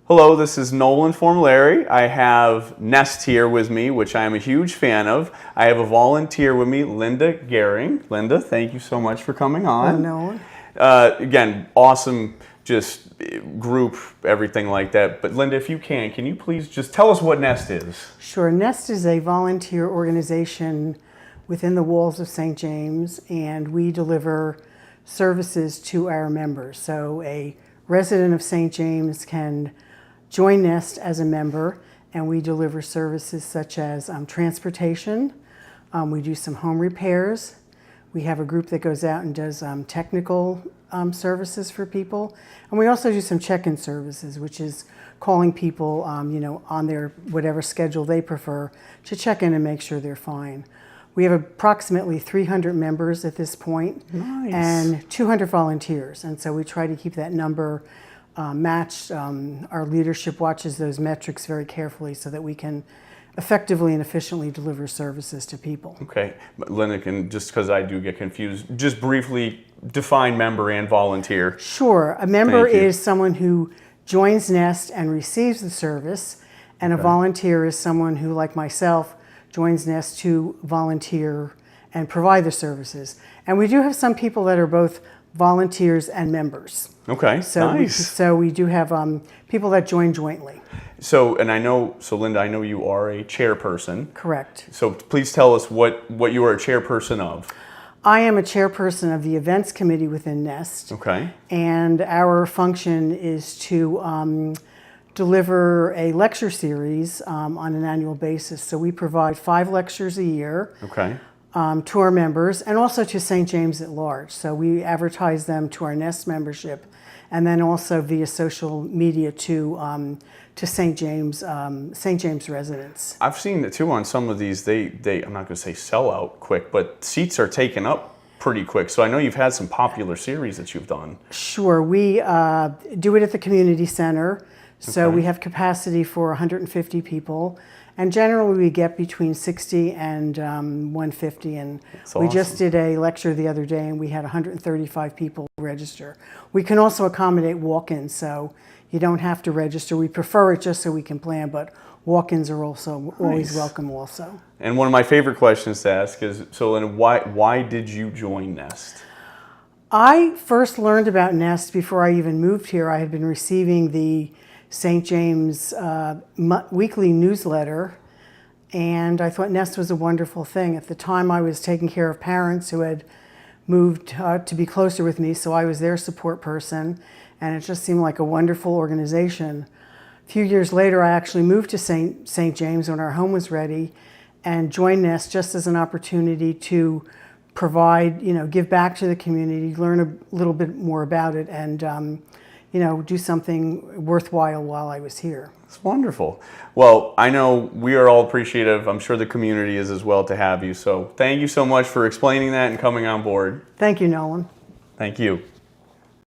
Hello, this is Nolan Formulary. I have Nest here with me, which I am a huge fan of. I have a volunteer with me, Linda Gehring. Linda, thank you so much for coming on. Nolan. Again, awesome, just group, everything like that. But Linda, if you can you please just tell us what Nest is? Sure. Nest is a volunteer organization within the walls of St. James, and we deliver services to our members. So a resident of St. James can join Nest as a member, and we deliver services such as transportation. We do some home repairs. We have a group that goes out and does technical services for people. And we also do some check-in services, which is calling people on their whatever schedule they prefer to check in and make sure they're fine. We have approximately 300 members at this point. Nice. And 200 volunteers. And so we try to keep that number matched. Our leadership watches those metrics very carefully so that we can effectively and efficiently deliver services to people. Okay, but Linda, can, just because I do get confused, just briefly define member and volunteer. Sure. A member is someone who joins Nest and receives the service, and a volunteer is someone who, like myself, joins Nest to volunteer and provide the services. And we do have some people that are both volunteers and members. Okay, so nice. We do have people that join jointly. So Linda, I know you are a chairperson. Correct. So please tell us what you are a chairperson of. I am a chairperson of the events committee within Nest. Okay. And our function is to deliver a lecture series on an annual basis. So we provide 5 lectures a year. Okay. To our members and also to St. James at large. So we advertise them to our Nest membership, and then also via social media to St. James residents. I've seen it too on some of these. They I'm not going to say sell out quick, but seats are taken up pretty quick. So I know you've had some popular series that you've done. Sure, we do it at the community center. So we have capacity for 150 people. And generally we get between 60 and 150. And we just did a lecture the other day and we had 135 people register. We can also accommodate walk-ins, so you don't have to register. We prefer it just so we can plan, but walk-ins are also always welcome also. And one of my favorite questions to ask is, so Linda, why did you join Nest? I first learned about Nest before I even moved here. I had been receiving the St. James weekly newsletter, and I thought Nest was a wonderful thing. At the time I was taking care of parents who had moved to be closer with me, so I was their support person, and it just seemed like a wonderful organization. A few years later I actually moved to St. James when our home was ready and joined Nest just as an opportunity to provide, give back to the community, learn a little bit more about it, and do something worthwhile while I was here. It's wonderful. Well, I know we are all appreciative. I'm sure the community is as well to have you. So thank you so much for explaining that and coming on board. Thank you, Nolan. Thank you.